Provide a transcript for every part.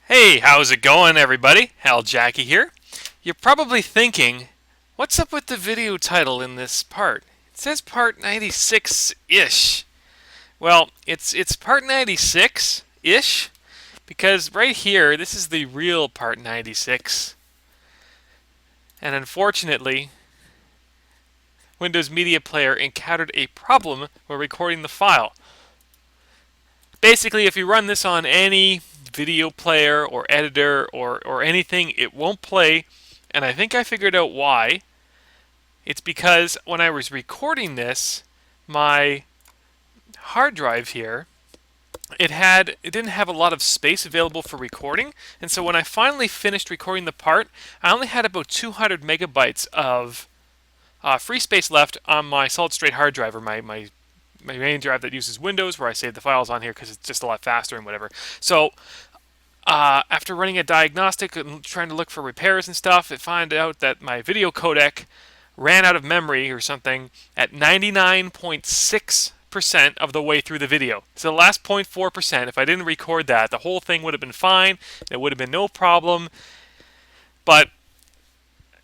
Hey, how's it going, everybody? Hal Jackie here. You're probably thinking, what's up with the video title in this part? It says part 96-ish. Well, it's part 96-ish because right here, this is the real part 96. And unfortunately, Windows Media Player encountered a problem while recording the file. Basically, if you run this on any video player or editor or anything, it won't play. And I think I figured out why. It's because when I was recording this, my hard drive here, it didn't have a lot of space available for recording. And so when I finally finished recording the part, I only had about 200 megabytes of free space left on my solid state hard drive, or my main drive that uses Windows, where I save the files on here because it's just a lot faster and whatever. So after running a diagnostic and trying to look for repairs and stuff, it found out that my video codec ran out of memory or something at 99.6% of the way through the video. So the last 0.4%, if I didn't record that, the whole thing would have been fine. It would have been no problem. But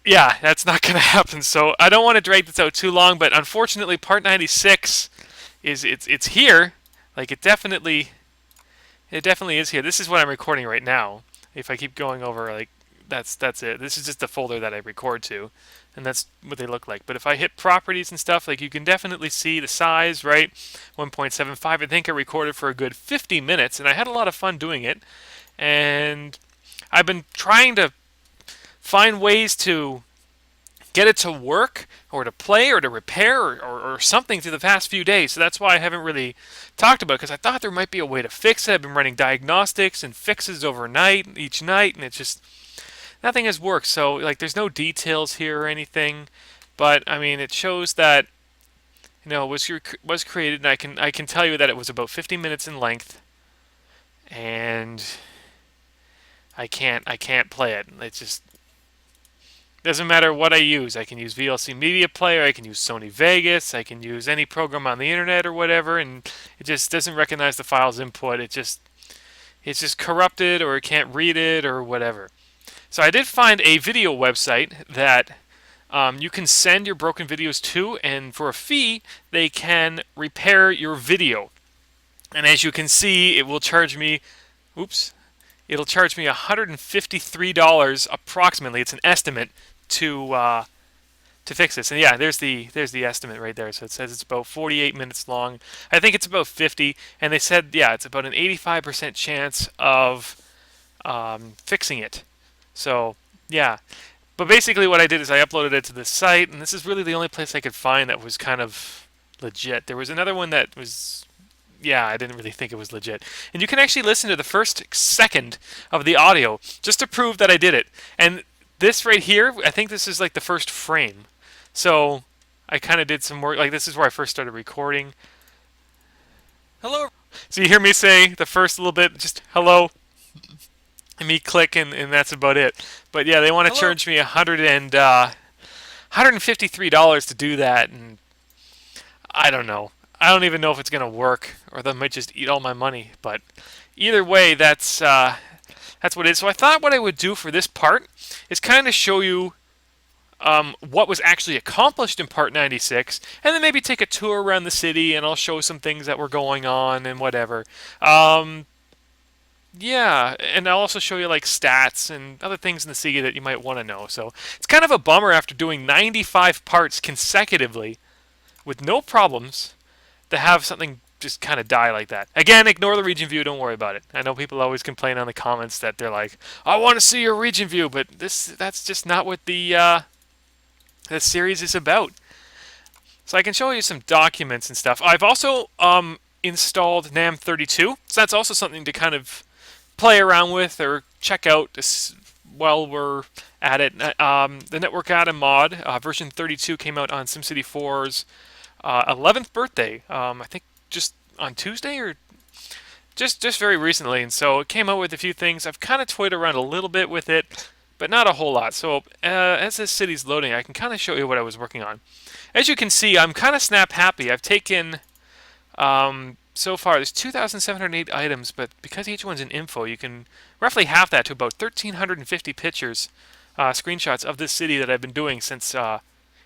yeah, that's not going to happen. So I don't want to drag this out too long, but unfortunately part 96 it's here. Like it definitely is here. This is what I'm recording right now. If I keep going over, like, that's it. This is just the folder that I record to, and that's what they look like. But if I hit properties and stuff, like, you can definitely see the size, right? 1.75. I think I recorded for a good 50 minutes, and I had a lot of fun doing it. And I've been trying to find ways to get it to work or to play or to repair or something through the past few days. So that's why I haven't really talked about it, because I thought there might be a way to fix it. I've been running diagnostics and fixes overnight, each night, and it's just nothing has worked. So, like, there's no details here or anything, but I mean, it shows that it was created, and I can tell you that it was about 50 minutes in length, and I can't play it. It's just doesn't matter what I use. I can use VLC Media Player, I can use Sony Vegas, I can use any program on the internet or whatever, and it just doesn't recognize the file's input. It's just corrupted, or it can't read it, or whatever. So I did find a video website that you can send your broken videos to, and for a fee, they can repair your video. And as you can see, it will charge me, oops, it'll charge me $153 approximately. It's an estimate to fix this. And yeah, there's the estimate right there. So it says it's about 48 minutes long. I think it's about 50, and they said, yeah, it's about an 85% chance of fixing it. So yeah, but basically what I did is I uploaded it to the site, and this is really the only place I could find that was kind of legit. There was another one that was, yeah, I didn't really think it was legit. And you can actually listen to the first second of the audio just to prove that I did it. And this right here, I think this is like the first frame. So I kind of did some work. Like, this is where I first started recording. Hello. So you hear me say the first little bit, just hello, and me click, and that's about it. But yeah, they want to charge me $153 to do that, and I don't know. I don't even know if it's gonna work, or they might just eat all my money. But either way, that's what it is. So I thought what I would do for this part is kind of show you what was actually accomplished in part 96, and then maybe take a tour around the city, and I'll show some things that were going on and whatever. Yeah, and I'll also show you like stats and other things in the city that you might want to know. So it's kind of a bummer after doing 95 parts consecutively with no problems to have something just kind of die like that. Again, ignore the region view. Don't worry about it. I know people always complain on the comments that they're like, "I want to see your region view," but that's just not what the series is about. So I can show you some documents and stuff. I've also installed NAM32, so that's also something to kind of play around with or check out while we're at it. The Network Atom mod version 32 came out on SimCity 4's 11th birthday. I think just on Tuesday, or just very recently, and so it came out with a few things. I've kind of toyed around a little bit with it, but not a whole lot. So as this city's loading, I can kind of show you what I was working on. As you can see, I'm kind of snap happy. I've taken so far, there's 2,708 items, but because each one's in info, you can roughly half that to about 1,350 pictures, screenshots of this city that I've been doing since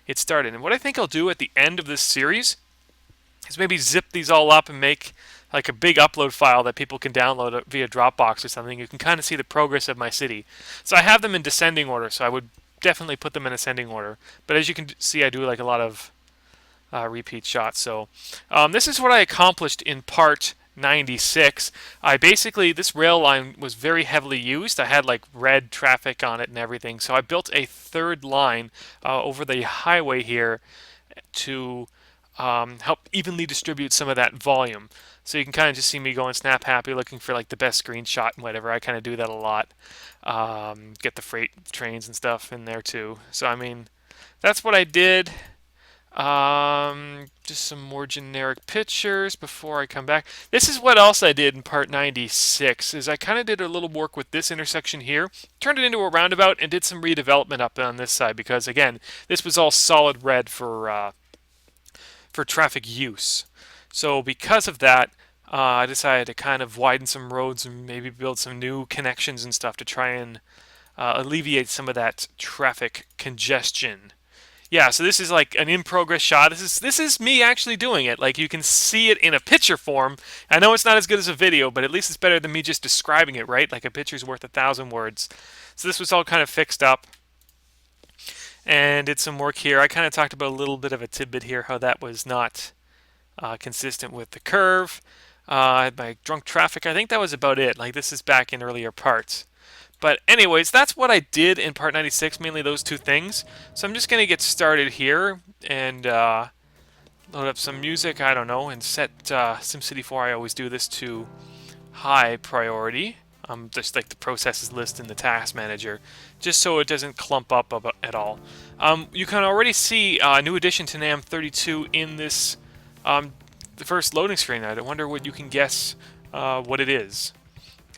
it started. And what I think I'll do at the end of this series is maybe zip these all up and make like a big upload file that people can download via Dropbox or something. You can kind of see the progress of my city. So I have them in descending order, so I would definitely put them in ascending order. But as you can see, I do like a lot of repeat shots. So this is what I accomplished in part 96. I basically, this rail line was very heavily used. I had like red traffic on it and everything. So I built a third line over the highway here to help evenly distribute some of that volume. So you can kind of just see me going snap happy looking for like the best screenshot and whatever. I kind of do that a lot. Get the freight trains and stuff in there too. So I mean, that's what I did. Just some more generic pictures before I come back. This is what else I did in part 96, is I kind of did a little work with this intersection here, turned it into a roundabout, and did some redevelopment up on this side because, again, this was all solid red for traffic use. So because of that, I decided to kind of widen some roads and maybe build some new connections and stuff to try and alleviate some of that traffic congestion. Yeah, so this is like an in-progress shot. This is me actually doing it. Like you can see it in a picture form. I know it's not as good as a video, but at least it's better than me just describing it, right? Like a picture's worth 1,000 words. So this was all kind of fixed up. And did some work here. I kind of talked about a little bit of a tidbit here, how that was not consistent with the curve. My drunk traffic, I think that was about it. Like this is back in earlier parts. But anyways, that's what I did in part 96, mainly those two things. So I'm just going to get started here and load up some music, I don't know, and set SimCity 4, I always do this, to high priority. Just like the processes list in the task manager, just so it doesn't clump up at all. You can already see a new addition to NAM 32 in this the first loading screen. I wonder what you can guess what it is.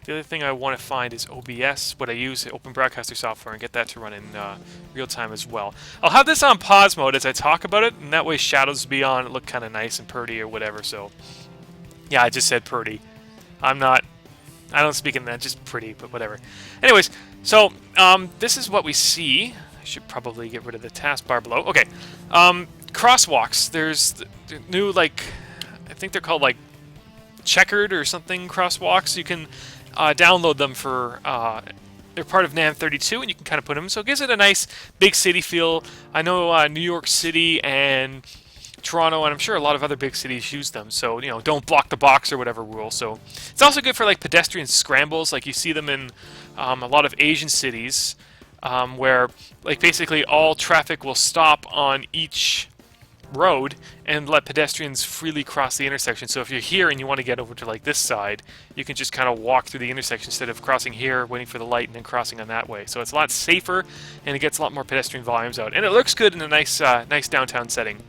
The other thing I want to find is OBS, what I use Open Broadcaster software, and get that to run in real time as well. I'll have this on pause mode as I talk about it, and that way shadows will be on, it look kind of nice and pretty or whatever. So yeah, I just said pretty. I don't speak in that, just pretty, but whatever. Anyways, so this is what we see. I should probably get rid of the taskbar below. Okay, crosswalks. There's the new, like, I think they're called like checkered or something crosswalks. You can download them for they're part of NAM 32, and you can kind of put them. So it gives it a nice big city feel. I know New York City and Toronto, and I'm sure a lot of other big cities use them. So, you know, don't block the box or whatever rule. So it's also good for like pedestrian scrambles. Like you see them in a lot of Asian cities where like basically all traffic will stop on each road and let pedestrians freely cross the intersection. So if you're here and you want to get over to like this side, you can just kind of walk through the intersection instead of crossing here, waiting for the light, and then crossing on that way. So it's a lot safer, and it gets a lot more pedestrian volumes out, and it looks good in a nice downtown setting.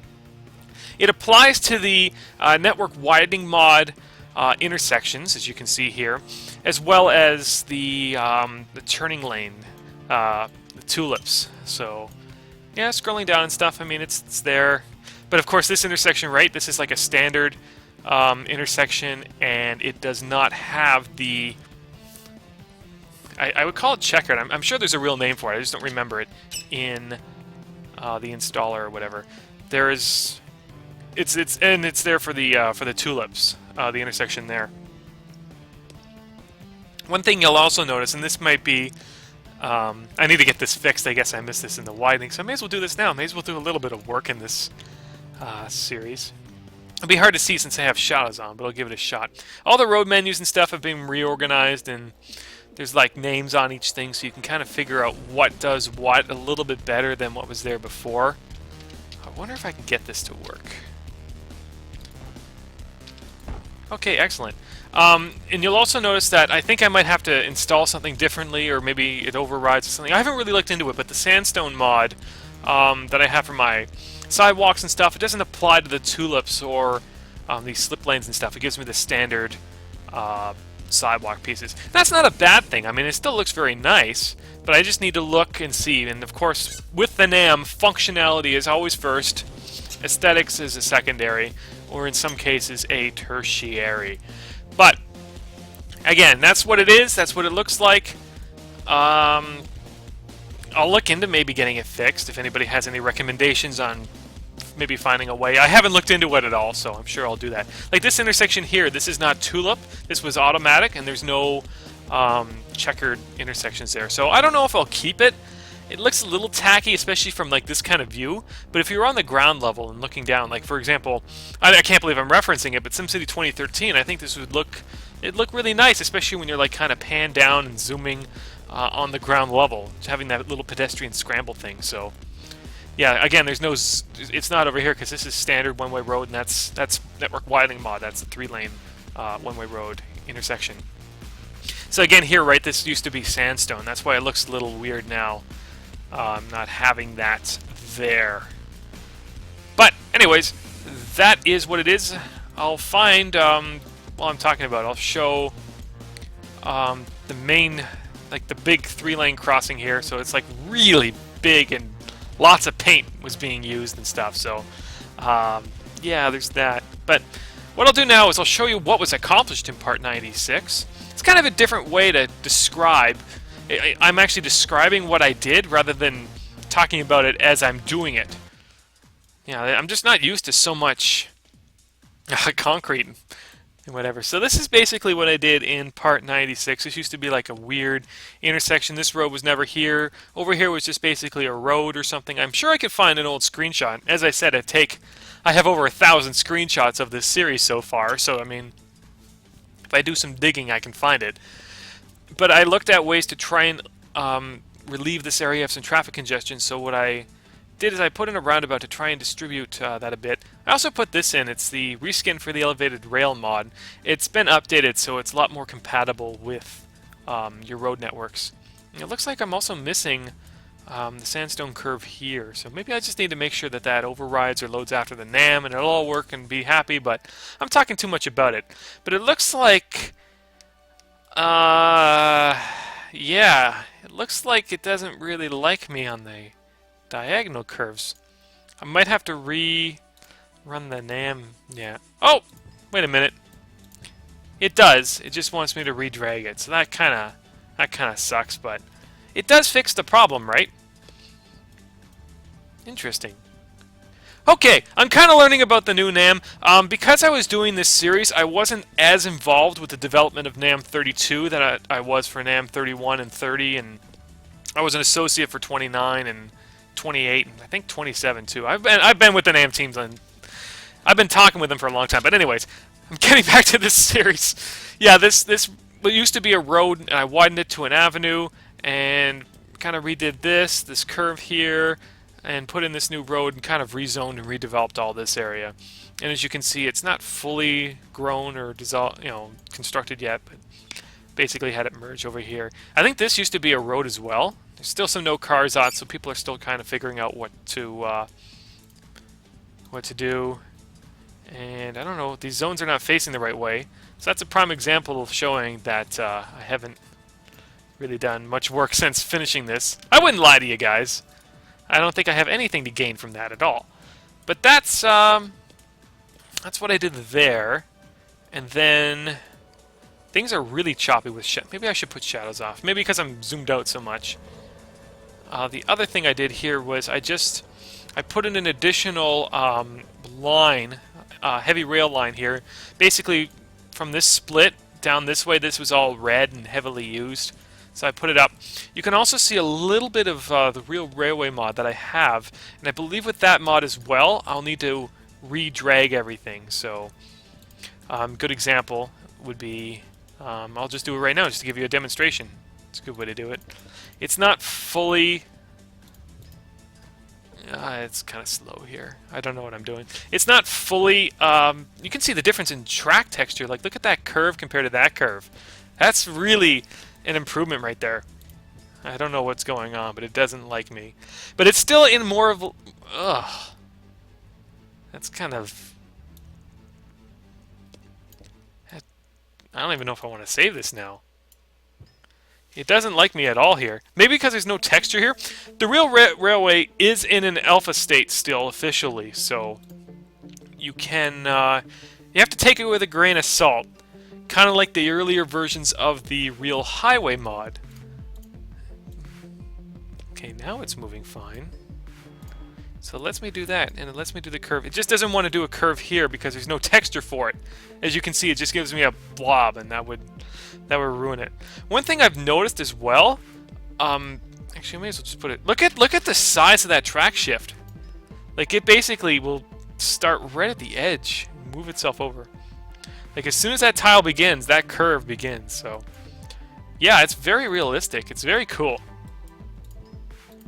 It applies to the network widening mod intersections, as you can see here, as well as the turning lane, the tulips. So yeah, scrolling down and stuff, I mean, it's there. But of course, this intersection, right, this is like a standard intersection, and it does not have the... I would call it checkered. I'm sure there's a real name for it. I just don't remember it in the installer or whatever. There is... It's there for the tulips, the intersection there. One thing you'll also notice, and this might be... I need to get this fixed. I guess I missed this in the widening, so I may as well do this now. May as well do a little bit of work in this series. It'll be hard to see since I have shadows on, but I'll give it a shot. All the road menus and stuff have been reorganized, and there's like names on each thing, so you can kind of figure out what does what a little bit better than what was there before. I wonder if I can get this to work. Okay, excellent. And you'll also notice that I think I might have to install something differently, or maybe it overrides or something. I haven't really looked into it, but the sandstone mod that I have for my sidewalks and stuff, it doesn't apply to the tulips or these slip lanes and stuff. It gives me the standard sidewalk pieces. That's not a bad thing. I mean, it still looks very nice, but I just need to look and see. And of course, with the NAM, functionality is always first. aesthetics is a secondary, or in some cases a tertiary. But again, that's what it is. That's what it looks like. I'll look into maybe getting it fixed if anybody has any recommendations on maybe finding a way. I haven't looked into it at all, so I'm sure I'll do that. Like this intersection here, this is not tulip. This was automatic, and there's no checkered intersections there. So I don't know if I'll keep it. It looks a little tacky, especially from like this kind of view. But if you're on the ground level and looking down, like for example, I can't believe I'm referencing it, but SimCity 2013, I think this would look really nice, especially when you're like kind of panned down and zooming on the ground level, having that little pedestrian scramble thing. So yeah, again, there's no, it's not over here because this is standard one-way road, and that's network widening mod. That's the 3-lane one-way road intersection. So again, here, right, this used to be sandstone. That's why it looks a little weird now, not having that there. But anyways, that is what it is. I'll find, while I'm talking about it, I'll show the main, like the big 3-lane crossing here. So it's like really big and lots of paint was being used and stuff. So yeah, there's that. But what I'll do now is I'll show you what was accomplished in Part 96. It's kind of a different way to describe. I'm actually describing what I did rather than talking about it as I'm doing it. Yeah, I'm just not used to so much concrete and whatever. So this is basically what I did in Part 96. This used to be like a weird intersection. This road was never here. Over here was just basically a road or something. I'm sure I could find an old screenshot. As I said, I have over 1,000 screenshots of this series so far. So I mean, if I do some digging, I can find it. But I looked at ways to try and relieve this area of some traffic congestion. So what I did is I put in a roundabout to try and distribute that a bit. I also put this in. It's the reskin for the elevated rail mod. It's been updated, so it's a lot more compatible with your road networks. And it looks like I'm also missing the sandstone curve here. So maybe I just need to make sure that that overrides or loads after the NAM, and it'll all work and be happy, but I'm talking too much about it. But it looks like, yeah, it looks like it doesn't really like me on the diagonal curves. I might have to rerun the NAM. Yeah. Oh, wait a minute. It does. It just wants me to redrag it. So that kind of sucks, but it does fix the problem, right? Interesting. Okay, I'm kind of learning about the new NAM. Because I was doing this series, I wasn't as involved with the development of NAM 32 that I was for NAM 31 and 30, and I was an associate for 29 and 28, and I think 27 too. I've been with the NAM teams, and I've been talking with them for a long time. But anyways, I'm getting back to this series. Yeah, this used to be a road, and I widened it to an avenue, and kind of redid this curve here, and put in this new road, and kind of rezoned and redeveloped all this area. And as you can see, it's not fully grown or constructed yet, but basically had it merge over here. I think this used to be a road as well. There's still some no cars on, so people are still kind of figuring out what to do. And I don't know, these zones are not facing the right way. So that's a prime example of showing that I haven't really done much work since finishing this. I wouldn't lie to you guys. I don't think I have anything to gain from that at all. But that's what I did there. And then things are really choppy with maybe I should put shadows off. Maybe because I'm zoomed out so much. The other thing I did here was I put in an additional line, heavy rail line here. Basically, from this split down this way, this was all red and heavily used. So I put it up. You can also see a little bit of the real railway mod that I have. And I believe with that mod as well, I'll need to re-drag everything. So good example would be, I'll just do it right now just to give you a demonstration. It's a good way to do it. It's not fully... it's kind of slow here. I don't know what I'm doing. It's not fully... you can see the difference in track texture. Like, look at that curve compared to that curve. That's really an improvement right there. I don't know what's going on, but it doesn't like me. But it's still in more of... Ugh. That's kind of... I don't even know if I want to save this now. It doesn't like me at all here. Maybe because there's no texture here. The real railway is in an alpha state still, officially, so you can, you have to take it with a grain of salt. Kind of like the earlier versions of the real highway mod. Okay, now it's moving fine. So it lets me do that, and it lets me do the curve. It just doesn't want to do a curve here because there's no texture for it. As you can see, it just gives me a blob, and that would ruin it. One thing I've noticed as well, actually, I may as well just put it. Look at the size of that track shift. Like, it basically will start right at the edge, and move itself over. Like, as soon as that tile begins, that curve begins. So, yeah, it's very realistic. It's very cool.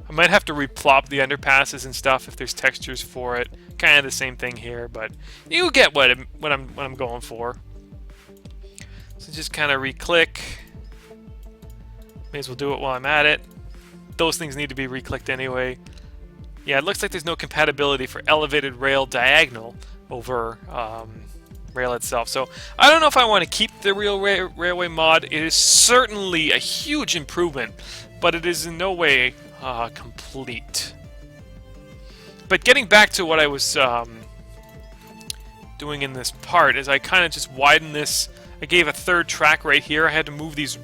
I might have to replop the underpasses and stuff if there's textures for it. Kind of the same thing here, but you get what I'm going for. So just kind of re-click. May as well do it while I'm at it. Those things need to be re-clicked anyway. Yeah, it looks like there's no compatibility for elevated rail diagonal over rail itself. So I don't know if I want to keep the real railway mod. It is certainly a huge improvement, but it is in no way complete. But getting back to what I was doing in this part is I kind of just widened this. I gave a third track right here. I had to move these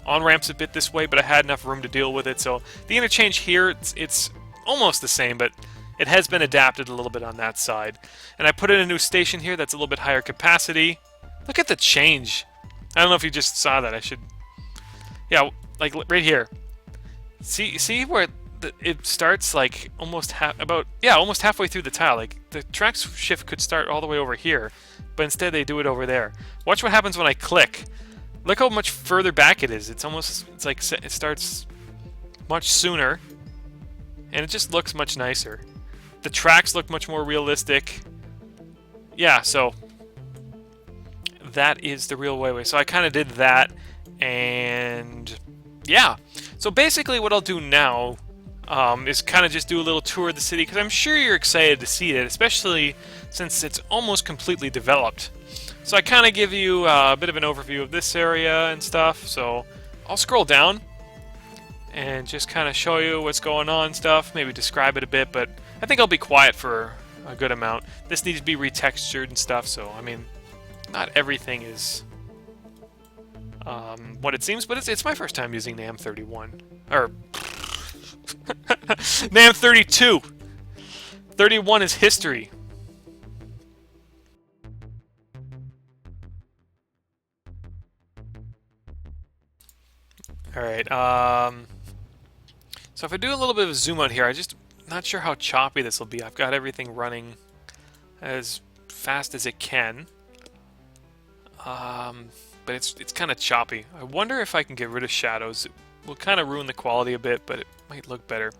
on-ramps a bit this way, but I had enough room to deal with it. So the interchange here, it's almost the same, but it has been adapted a little bit on that side. And I put in a new station here that's a little bit higher capacity. Look at the change. I don't know if you just saw that. I should... Yeah, like right here. See where it starts like almost almost halfway through the tile. Like the track shift could start all the way over here, but instead they do it over there. Watch what happens when I click. Look how much further back it is. It's like it starts much sooner, and it just looks much nicer. The tracks look much more realistic. Yeah, so that is the real way. So I kind of did that, and yeah. So basically what I'll do now is kind of just do a little tour of the city, because I'm sure you're excited to see it, especially since it's almost completely developed. So I kind of give you a bit of an overview of this area and stuff. So I'll scroll down and just kind of show you what's going on and stuff, maybe describe it a bit, but I think I'll be quiet for a good amount. This needs to be retextured and stuff, so I mean, not everything is what it seems, but it's my first time using NAM 31. Or... NAM 32! 31 is history. Alright, so if I do a little bit of a zoom out here, I just not sure how choppy this will be. I've got everything running as fast as it can. But it's kind of choppy. I wonder if I can get rid of shadows. It will kind of ruin the quality a bit, but it might look better.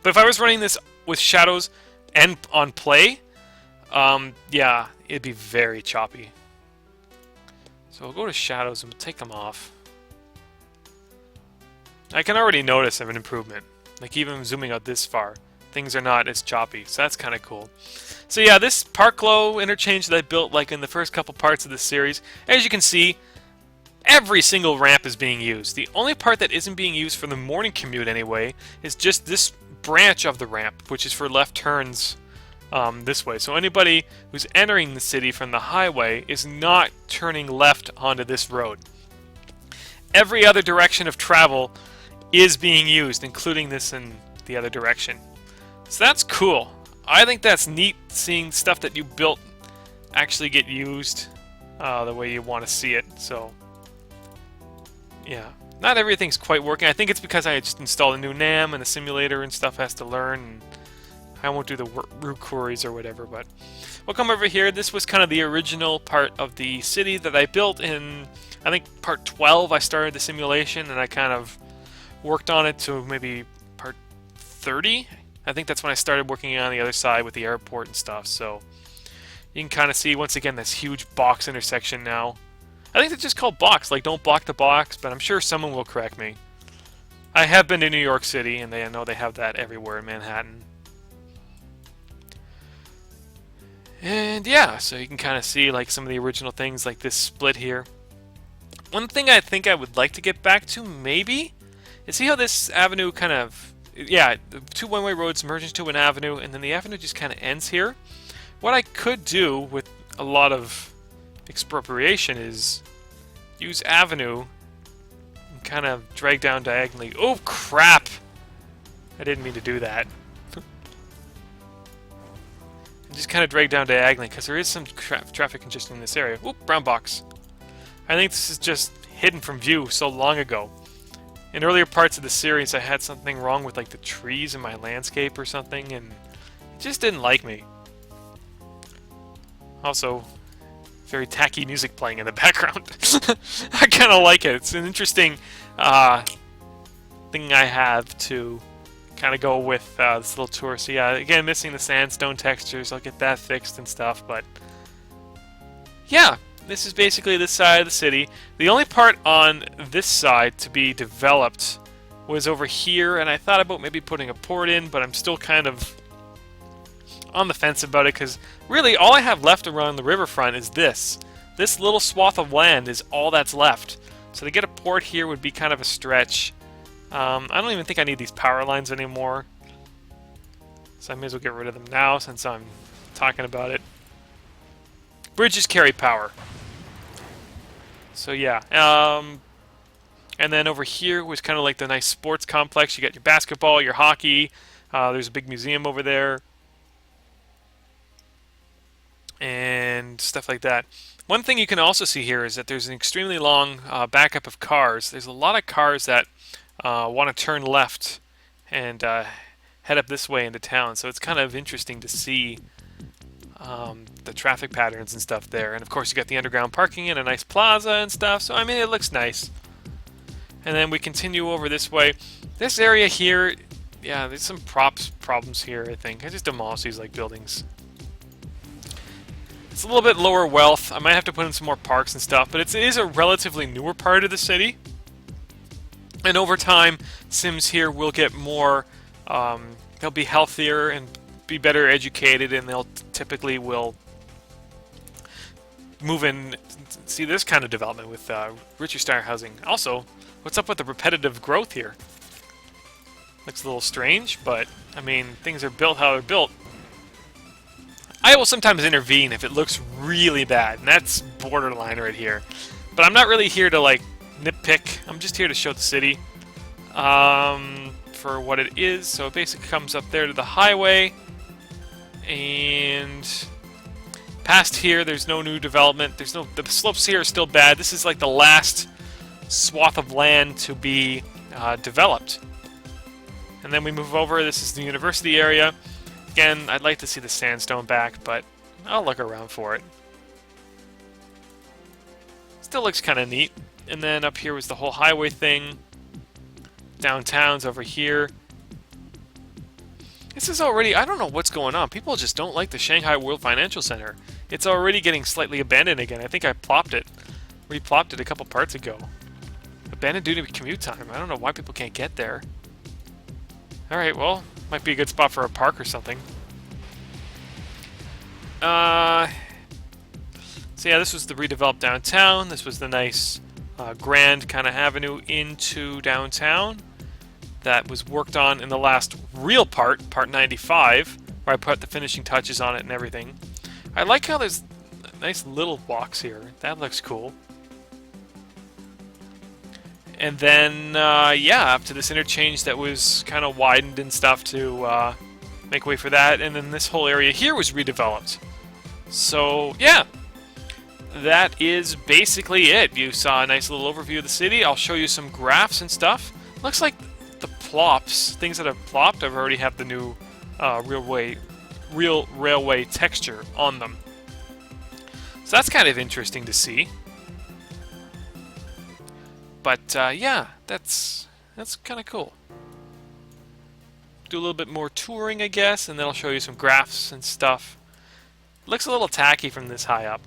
But if I was running this with shadows and on play, yeah, it'd be very choppy. So we'll go to shadows and we'll take them off. I can already notice an improvement. Like even zooming out this far, things are not as choppy, so that's kind of cool. So yeah, this Parklow interchange that I built like in the first couple parts of this series, as you can see, every single ramp is being used. The only part that isn't being used for the morning commute anyway is just this branch of the ramp, which is for left turns this way. So anybody who's entering the city from the highway is not turning left onto this road. Every other direction of travel is being used, including this in the other direction. So that's cool. I think that's neat, seeing stuff that you built actually get used the way you want to see it. So yeah, not everything's quite working. I think it's because I just installed a new NAM and the simulator and stuff has to learn, and I won't do the root queries or whatever, but we'll come over here. This was kind of the original part of the city that I built in, I think, part 12. I started the simulation and I kind of worked on it to maybe part 30. I think that's when I started working on the other side with the airport and stuff. So you can kind of see, once again, this huge box intersection now. I think it's just called box, like don't block the box, but I'm sure someone will correct me. I have been to New York City, and I know they have that everywhere in Manhattan. And yeah, so you can kind of see like some of the original things, like this split here. One thing I think I would like to get back to, maybe, is see how this avenue kind of, yeah, the two one-way roads merge into an avenue, and then the avenue just kind of ends here. What I could do with a lot of expropriation is use avenue and kind of drag down diagonally. Oh, crap! I didn't mean to do that. And just kind of drag down diagonally, because there is some traffic congestion in this area. Oop, brown box. I think this is just hidden from view so long ago. In earlier parts of the series, I had something wrong with like the trees in my landscape or something, and it just didn't like me. Also, very tacky music playing in the background. I kind of like it. It's an interesting thing I have to kind of go with this little tour. So yeah, again, missing the sandstone textures. I'll get that fixed and stuff, but yeah. This is basically this side of the city. The only part on this side to be developed was over here, and I thought about maybe putting a port in, but I'm still kind of on the fence about it, because really all I have left around the riverfront is this. This little swath of land is all that's left. So to get a port here would be kind of a stretch. I don't even think I need these power lines anymore. So I may as well get rid of them now since I'm talking about it. Bridges carry power. So yeah, and then over here was kind of like the nice sports complex. You got your basketball, your hockey. There's a big museum over there, and stuff like that. One thing you can also see here is that there's an extremely long backup of cars. There's a lot of cars that want to turn left and head up this way into town. So it's kind of interesting to see the traffic patterns and stuff there. And of course you got the underground parking and a nice plaza and stuff, so I mean it looks nice. And then we continue over this way. This area here, yeah, there's some problems here, I think. I just demolish these like buildings. It's a little bit lower wealth. I might have to put in some more parks and stuff, but it is a relatively newer part of the city. And over time, Sims here will get more, they'll be healthier and be better educated, and they'll typically will move in, see this kind of development with richer style housing. Also, what's up with the repetitive growth here? Looks a little strange, but I mean, things are built how they're built. I will sometimes intervene if it looks really bad, and that's borderline right here. But I'm not really here to like nitpick. I'm just here to show the city for what it is. So it basically comes up there to the highway. And past here, there's no new development. The slopes here are still bad. This is like the last swath of land to be developed. And then we move over. This is the university area. Again, I'd like to see the sandstone back, but I'll look around for it. Still looks kind of neat. And then up here was the whole highway thing. Downtown's over here. This is already, I don't know what's going on. People just don't like the Shanghai World Financial Center. It's already getting slightly abandoned again. I think I replopped it a couple parts ago. Abandoned due to commute time. I don't know why people can't get there. Alright, well, might be a good spot for a park or something. So yeah, this was the redeveloped downtown. This was the nice grand kind of avenue into downtown that was worked on in the last real part 95, where I put the finishing touches on it and everything. I like how there's nice little walks here. That looks cool. And then, yeah, up to this interchange that was kind of widened and stuff to make way for that. And then this whole area here was redeveloped. So, yeah, that is basically it. You saw a nice little overview of the city. I'll show you some graphs and stuff. Looks like the plops, things that have plopped, I've already have the new real railway texture on them. So that's kind of interesting to see. But yeah, that's kind of cool. Do a little bit more touring, I guess, and then I'll show you some graphs and stuff. Looks a little tacky from this high up.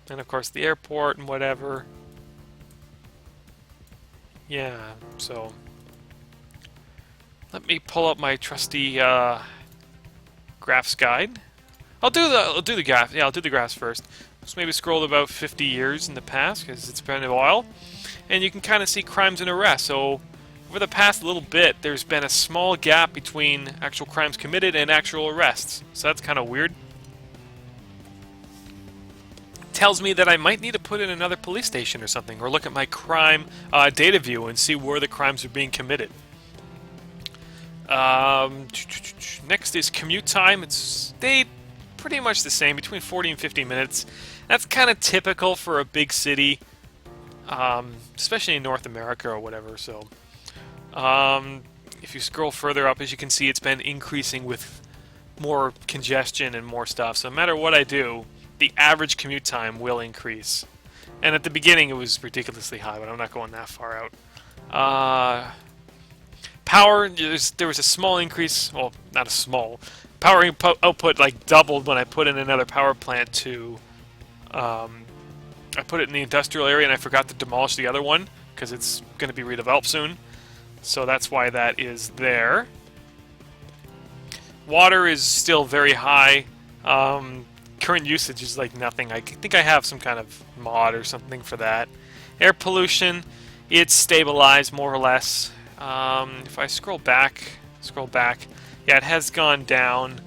And of course the airport and whatever. Yeah, so let me pull up my trusty graphs guide. I'll do the graph. Yeah, I'll do the graphs first. So maybe scroll about 50 years in the past, because it's been a while. And you can kind of see crimes and arrests. So over the past little bit, there's been a small gap between actual crimes committed and actual arrests. So that's kind of weird. Tells me that I might need to put in another police station or something, or look at my crime data view and see where the crimes are being committed. Next is commute time. It's stayed pretty much the same, between 40 and 50 minutes. That's kind of typical for a big city, especially in North America or whatever. So, if you scroll further up, as you can see, it's been increasing with more congestion and more stuff. So no matter what I do, the average commute time will increase. And at the beginning, it was ridiculously high, but I'm not going that far out. Power, there was a small increase, well, not a small. Power output like doubled when I put in another power plant to... I put it in the industrial area and I forgot to demolish the other one because it's going to be redeveloped soon. So that's why that is there. Water is still very high. Current usage is like nothing. I think I have some kind of mod or something for that. Air pollution, it's stabilized more or less. If I scroll back, yeah, it has gone down,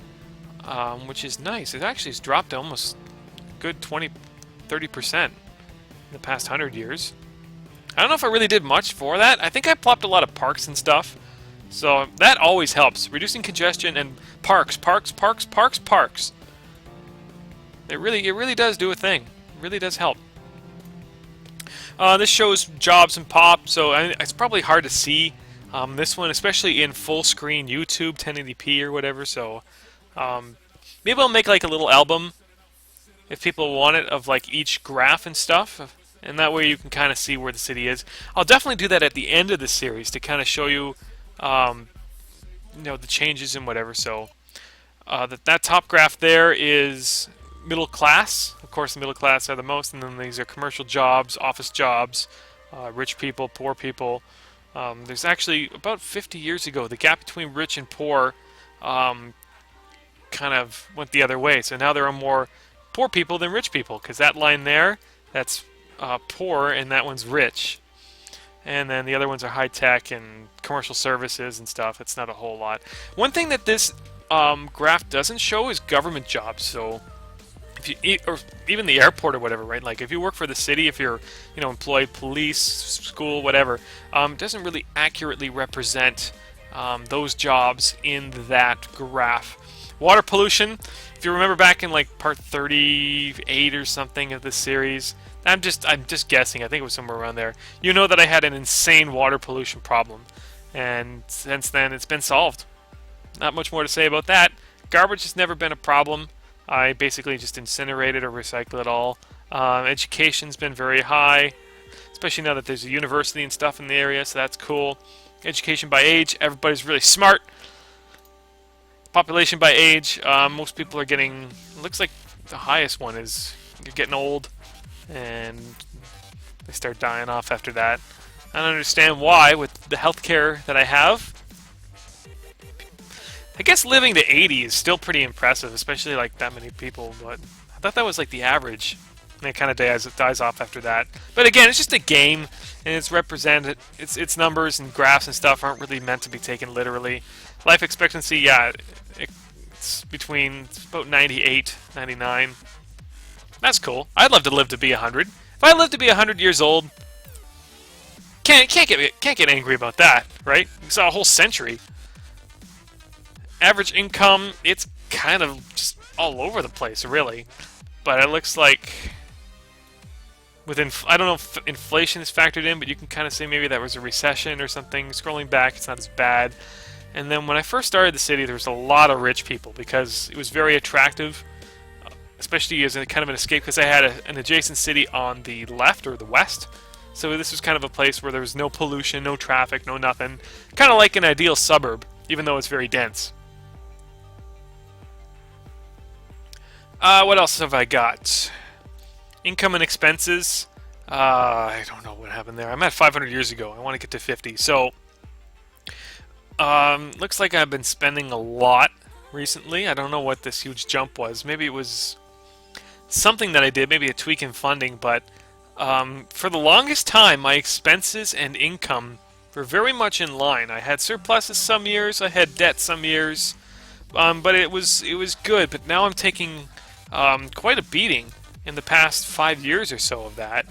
which is nice. It actually has dropped to almost a good 20-30% in the past 100 years. I don't know if I really did much for that. I think I plopped a lot of parks and stuff, so that always helps. Reducing congestion and parks. It really does do a thing. It really does help. This shows jobs and pop, so it's probably hard to see this one, especially in full screen YouTube 1080p or whatever. So maybe I'll make like a little album if people want it of like each graph and stuff, and that way you can kind of see where the city is. I'll definitely do that at the end of the series to kind of show you, the changes and whatever. So that top graph there is middle class. Of course, the middle class are the most, and then these are commercial jobs, office jobs, rich people, poor people. There's actually, about 50 years ago, the gap between rich and poor kind of went the other way. So now there are more poor people than rich people, because that line there, that's poor, and that one's rich. And then the other ones are high-tech and commercial services and stuff. It's not a whole lot. One thing that this graph doesn't show is government jobs. So if you, or even the airport or whatever, right? Like if you work for the city, if you're, employed, police, school, whatever, it doesn't really accurately represent those jobs in that graph. Water pollution. If you remember back in like part 38 or something of this series, I'm just guessing. I think it was somewhere around there. You know that I had an insane water pollution problem, and since then it's been solved. Not much more to say about that. Garbage has never been a problem. I basically just incinerate it or recycle it all. Education's been very high, especially now that there's a university and stuff in the area, so that's cool. Education by age, everybody's really smart. Population by age, most people are getting, looks like the highest one is you're getting old, and they start dying off after that. I don't understand why with the healthcare that I have. I guess living to 80 is still pretty impressive, especially like that many people, but I thought that was like the average. And it kind of dies off after that. But again, it's just a game, and it's represented, its numbers and graphs and stuff aren't really meant to be taken literally. Life expectancy, yeah, it's about 98, 99. That's cool. I'd love to live to be 100. If I lived to be 100 years old, can't get angry about that, right? You saw a whole century. Average income, it's kind of just all over the place, really. But it looks like I don't know if inflation is factored in, but you can kind of say maybe that was a recession or something. Scrolling back, it's not as bad. And then when I first started the city, there was a lot of rich people because it was very attractive, especially as kind of an escape, because I had an adjacent city on the left or the west. So this was kind of a place where there was no pollution, no traffic, no nothing. Kind of like an ideal suburb, even though it's very dense. What else have I got? Income and expenses. I don't know what happened there. I'm at 500 years ago. I want to get to 50. So, looks like I've been spending a lot recently. I don't know what this huge jump was. Maybe it was something that I did, maybe a tweak in funding, but for the longest time, my expenses and income were very much in line. I had surpluses some years, I had debt some years, but it was good. But now I'm taking quite a beating in the past 5 years or so of that.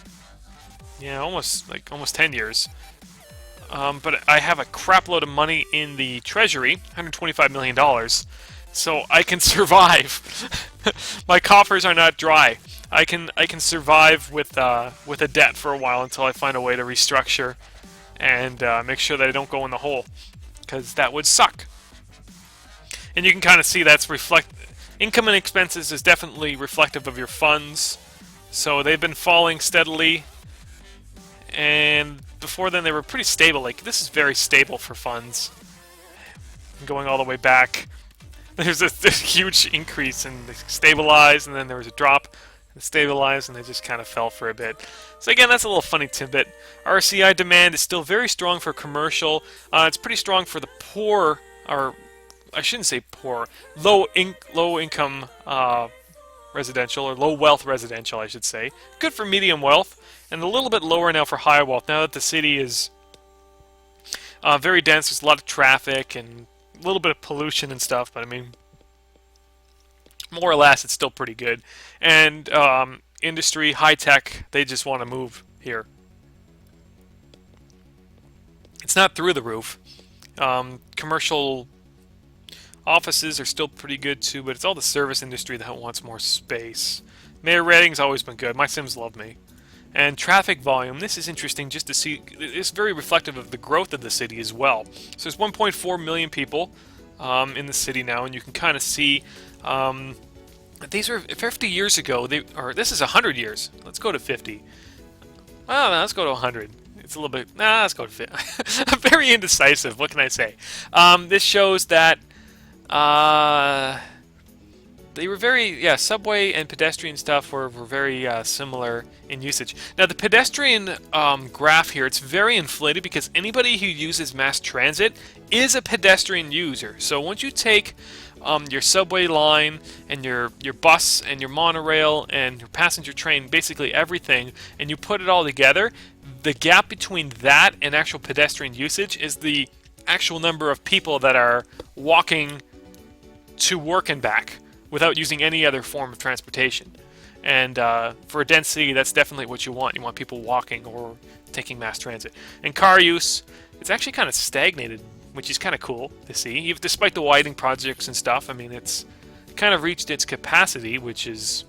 Yeah, almost 10 years. But I have a crap load of money in the treasury, $125 million, so I can survive. My coffers are not dry. I can survive with a debt for a while until I find a way to restructure and make sure that I don't go in the hole, because that would suck. And you can kind of see that's income and expenses is definitely reflective of your funds. So they've been falling steadily, and before then they were pretty stable. Like, this is very stable for funds. Going all the way back, there's this huge increase and they stabilized, and then there was a drop and stabilized, and they just kind of fell for a bit. So again, that's a little funny tidbit. RCI demand is still very strong for commercial. It's pretty strong for the poor, or I shouldn't say poor, low income residential, or low wealth residential, I should say. Good for medium wealth, and a little bit lower now for high wealth. Now that the city is very dense, there's a lot of traffic and a little bit of pollution and stuff, but I mean, more or less, it's still pretty good. And industry, high tech, they just want to move here. It's not through the roof. Commercial offices are still pretty good too, but it's all the service industry that wants more space. Mayor rating's always been good. My Sims love me. And traffic volume, this is interesting just to see. It's very reflective of the growth of the city as well. So there's 1.4 million people in the city now, and you can kind of see these are 50 years ago. Or this is 100 years. Let's go to 50. Well, no, let's go to 100. It's a little bit. Let's go to 50. I'm very indecisive. What can I say? This shows that they were very, subway and pedestrian stuff were very similar in usage. Now the pedestrian graph here, it's very inflated because anybody who uses mass transit is a pedestrian user. So once you take your subway line and your bus and your monorail and your passenger train, basically everything, and you put it all together, the gap between that and actual pedestrian usage is the actual number of people that are walking to work and back without using any other form of transportation. And for a dense city, that's definitely what you want. You want people walking or taking mass transit. And car use, it's actually kind of stagnated, which is kind of cool to see. Despite the widening projects and stuff, I mean, it's kind of reached its capacity, which is,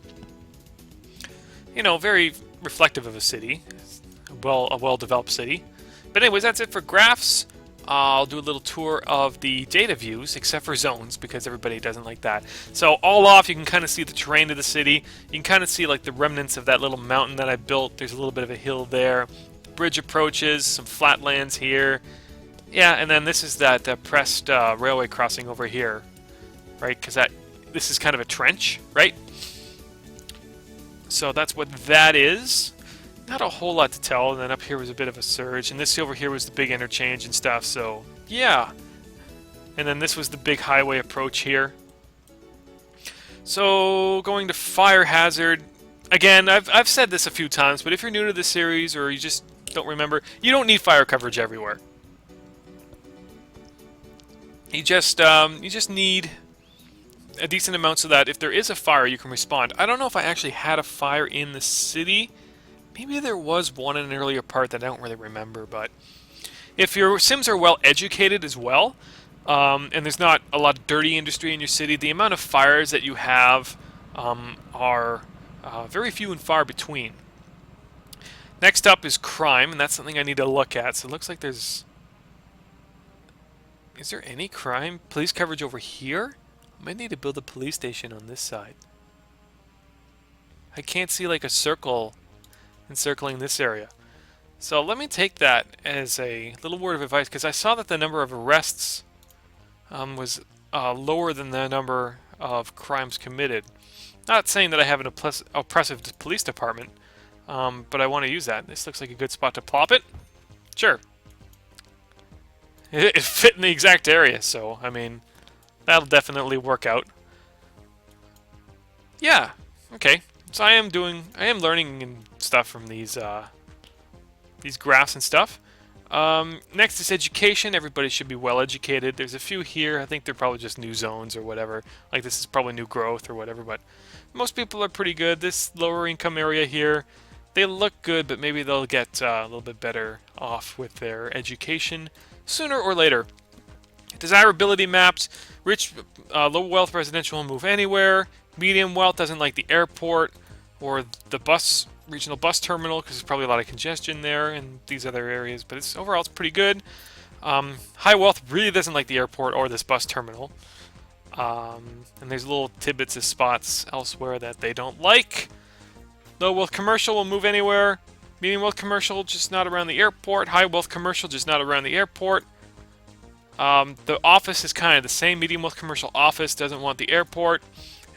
very reflective of a city, a well-developed city. But anyways, that's it for graphs. I'll do a little tour of the data views, except for zones, because everybody doesn't like that. So all off, you can kind of see the terrain of the city. You can kind of see like the remnants of that little mountain that I built. There's a little bit of a hill there. Bridge approaches, some flatlands here. Yeah, and then this is that pressed railway crossing over here, right? Because this is kind of a trench, right? So that's what that is. Not a whole lot to tell, and then up here was a bit of a surge, and this over here was the big interchange and stuff, so yeah. And then this was the big highway approach here. So going to fire hazard, again, I've said this a few times, but if you're new to this series or you just don't remember, you don't need fire coverage everywhere. You just need a decent amount so that if there is a fire, you can respond. I don't know if I actually had a fire in the city. Maybe there was one in an earlier part that I don't really remember, but if your Sims are well educated as well, and there's not a lot of dirty industry in your city, the amount of fires that you have are very few and far between. Next up is crime, and that's something I need to look at. So it looks like there's... Is there any crime? Police coverage over here? I might need to build a police station on this side. I can't see like a circle encircling this area. So let me take that as a little word of advice, because I saw that the number of arrests was lower than the number of crimes committed. Not saying that I have an oppressive police department, but I want to use that. This looks like a good spot to plop it. Sure. It fit in the exact area, so, I mean, that'll definitely work out. Yeah, okay. So I am learning and stuff from these graphs and stuff. Next is education. Everybody should be well educated. There's a few here. I think they're probably just new zones or whatever. Like this is probably new growth or whatever, but most people are pretty good. This lower income area here, they look good, but maybe they'll get a little bit better off with their education sooner or later. Desirability maps. Rich, low wealth residential will move anywhere. Medium wealth doesn't like the airport or the regional bus terminal because there's probably a lot of congestion there and these other areas, but overall it's pretty good. High wealth really doesn't like the airport or this bus terminal. And there's little tidbits of spots elsewhere that they don't like. Low wealth commercial will move anywhere. Medium wealth commercial just not around the airport. High wealth commercial just not around the airport. The office is kind of the same. Medium wealth commercial office doesn't want the airport.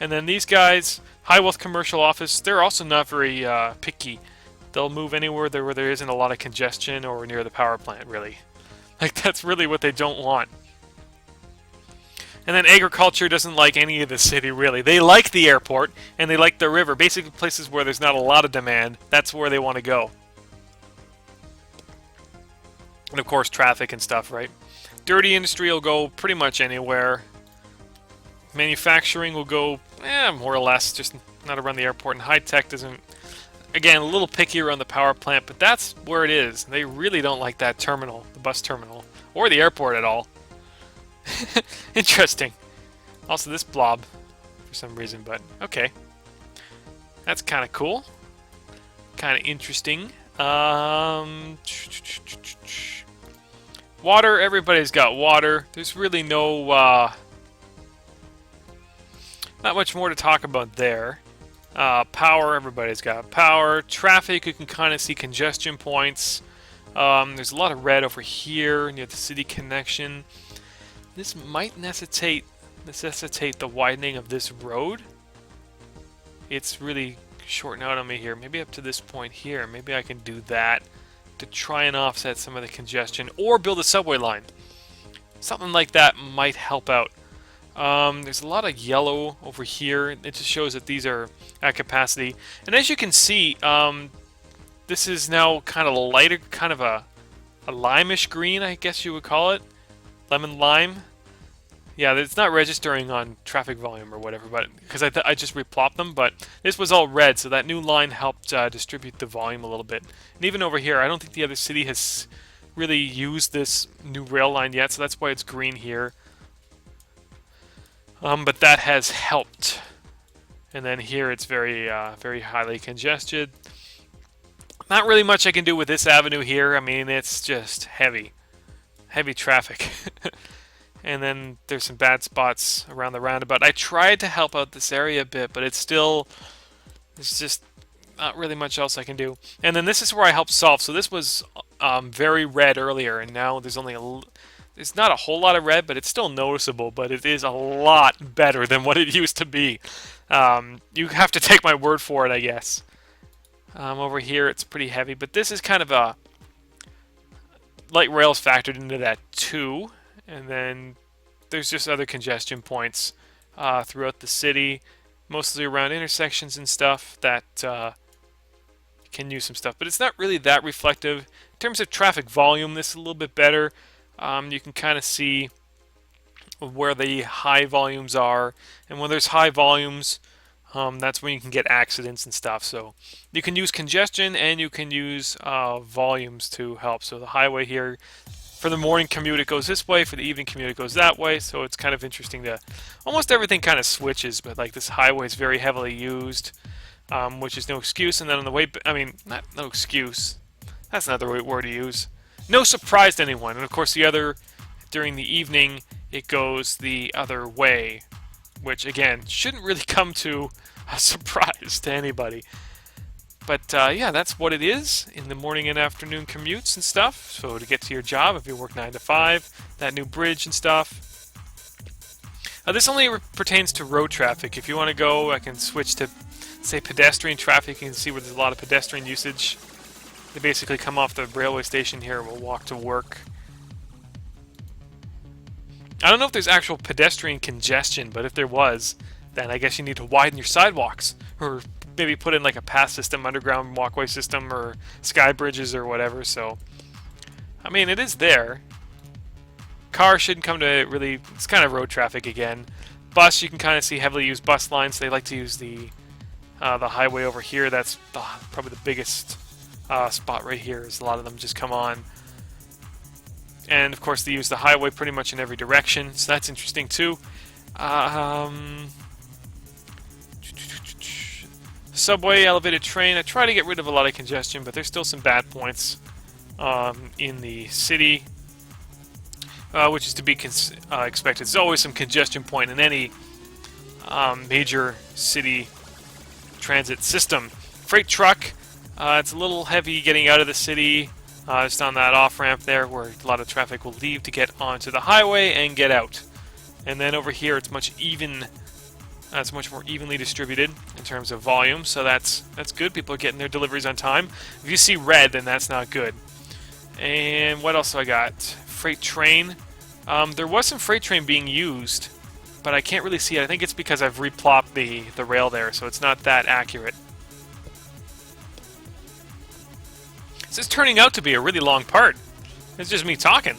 And then these guys, high wealth commercial office, they're also not very picky. They'll move anywhere where there isn't a lot of congestion or near the power plant, really. Like, that's really what they don't want. And then agriculture doesn't like any of the city, really. They like the airport, and they like the river. Basically, places where there's not a lot of demand, that's where they want to go. And, of course, traffic and stuff, right? Dirty industry will go pretty much anywhere. Manufacturing will go, more or less, just not around the airport. And high-tech doesn't, again, a little picky around the power plant, but that's where it is. They really don't like that terminal, the bus terminal, or the airport at all. Interesting. Also, this blob, for some reason, but okay. That's kind of cool. Kind of interesting. Water, everybody's got water. There's really no... not much more to talk about there. Power, everybody's got power. Traffic, you can kind of see congestion points. There's a lot of red over here near the city connection. This might necessitate the widening of this road. It's really shorting out on me here. Maybe up to this point here. Maybe I can do that to try and offset some of the congestion. Or build a subway line. Something like that might help out. There's a lot of yellow over here. It just shows that these are at capacity. And as you can see, this is now kind of a lighter, kind of a limeish green, I guess you would call it. Lemon lime. Yeah, it's not registering on traffic volume or whatever, but because I just replopped them. But this was all red, so that new line helped distribute the volume a little bit. And even over here, I don't think the other city has really used this new rail line yet, so that's why it's green here. But that has helped. And then here it's very, very highly congested. Not really much I can do with this avenue here. I mean, it's just heavy traffic. And then there's some bad spots around the roundabout. I tried to help out this area a bit, but there's just not really much else I can do. And then this is where I helped solve. So this was very red earlier, and now there's it's not a whole lot of red, but it's still noticeable, but it is a lot better than what it used to be. You have to take my word for it, I guess. Over here, it's pretty heavy, but this is kind of a... light rail's factored into that too. And then there's just other congestion points throughout the city, mostly around intersections and stuff that can use some stuff. But it's not really that reflective. In terms of traffic volume, this is a little bit better. You can kind of see where the high volumes are. And when there's high volumes, that's when you can get accidents and stuff. So you can use congestion and you can use volumes to help. So the highway here, for the morning commute, it goes this way. For the evening commute, it goes that way. So it's kind of interesting to... almost everything kind of switches, but like this highway is very heavily used, which is no excuse. And then on the way... I mean, not no excuse. That's not the right word to use. No surprise to anyone. And of course, the other... during the evening, it goes the other way, which, again, shouldn't really come to a surprise to anybody. But, yeah, that's what it is in the morning and afternoon commutes and stuff. So to get to your job, if you work 9 to 5, that new bridge and stuff. This only pertains to road traffic. If you want to go, I can switch to, say, pedestrian traffic. You can see where there's a lot of pedestrian usage. They basically come off the railway station here and will walk to work. I don't know if there's actual pedestrian congestion, but if there was, then I guess you need to widen your sidewalks or maybe put in like a path system, underground walkway system, or sky bridges or whatever. So, I mean, it is there. Car shouldn't come to really. It's kind of road traffic again. Bus, you can kind of see heavily used bus lines. They like to use the highway over here. That's probably the biggest spot right here. Is a lot of them just come on. And of course, they use the highway pretty much in every direction, so that's interesting too. Subway, elevated train. I try to get rid of a lot of congestion, but there's still some bad points in the city, which is to be expected. There's always some congestion point in any major city transit system. Freight truck, it's a little heavy getting out of the city. Just on that off-ramp there where a lot of traffic will leave to get onto the highway and get out. And then over here it's much more evenly distributed in terms of volume, so that's good. People are getting their deliveries on time. If you see red, then that's not good. And what else do I got? Freight train. There was some freight train being used, but I can't really see it. I think it's because I've replopped the rail there, so it's not that accurate. This is turning out to be a really long part. It's just me talking.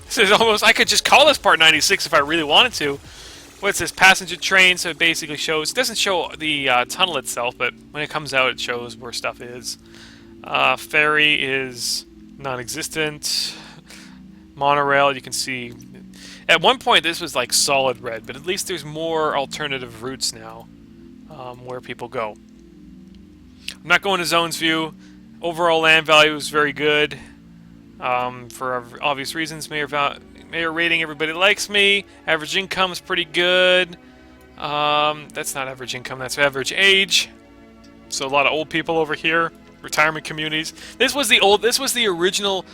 This is almost... I could just call this part 96 if I really wanted to. What's this? Passenger train, so it basically shows... It doesn't show the tunnel itself, but when it comes out, it shows where stuff is. Ferry is non-existent. Monorail, you can see... At one point, this was like solid red, but at least there's more alternative routes now where people go. I'm not going to zones view. Overall land value is very good for obvious reasons. Mayor rating, everybody likes me. Average income is pretty good. That's not average income, that's average age. So a lot of old people over here. Retirement communities. This was the original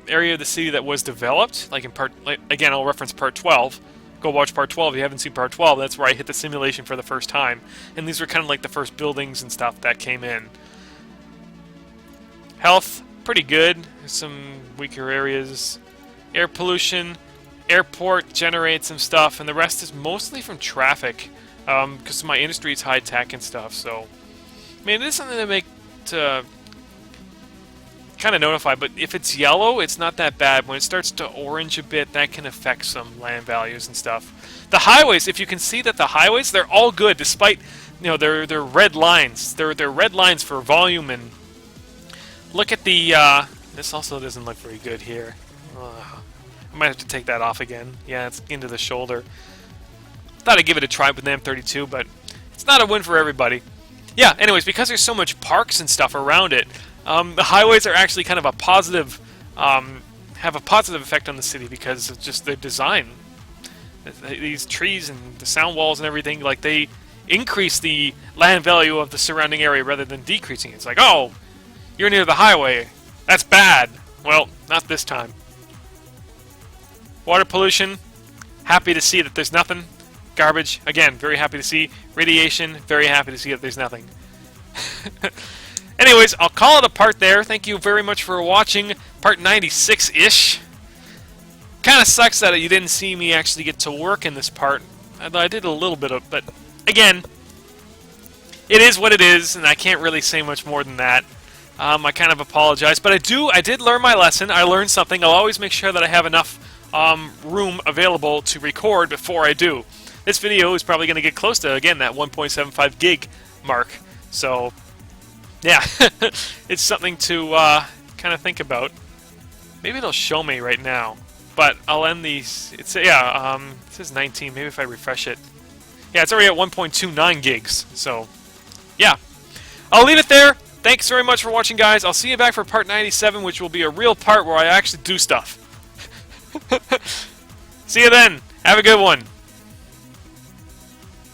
area of the city that was developed. Again, I'll reference part 12. Go watch part 12 if you haven't seen part 12. That's where I hit the simulation for the first time. And these were kind of like the first buildings and stuff that came in. Health, pretty good. There's some weaker areas. Air pollution. Airport generates some stuff. And the rest is mostly from traffic. Because my industry is high tech and stuff. So, I mean, it is something to kind of notify, but if it's yellow, it's not that bad. When it starts to orange a bit, that can affect some land values and stuff. The highways, if you can see that the highways, they're all good, despite, you know, they're red lines. They're red lines for volume. And look at the, this also doesn't look very good here. I might have to take that off again. Yeah, it's into the shoulder. Thought I'd give it a try with the M32, but it's not a win for everybody. Yeah, anyways, because there's so much parks and stuff around it, the highways are actually kind of a positive, have a positive effect on the city because of just their design. These trees and the sound walls and everything, like, they increase the land value of the surrounding area rather than decreasing it. It's like, oh, you're near the highway. That's bad. Well, not this time. Water pollution, happy to see that there's nothing. Garbage, again, very happy to see. Radiation, very happy to see that there's nothing. Anyways, I'll call it a part there. Thank you very much for watching part 96-ish. Kind of sucks that you didn't see me actually get to work in this part. I did a little bit of, but again, it is what it is, and I can't really say much more than that. I kind of apologize, but I did learn my lesson. I learned something. I'll always make sure that I have enough room available to record before I do. This video is probably going to get close to, again, that 1.75 gig mark. So, yeah, it's something to kind of think about. Maybe it'll show me right now, but I'll end these. It says 19. Maybe if I refresh it. Yeah, it's already at 1.29 gigs. So, yeah, I'll leave it there. Thanks very much for watching, guys. I'll see you back for part 97, which will be a real part where I actually do stuff. See you then. Have a good one.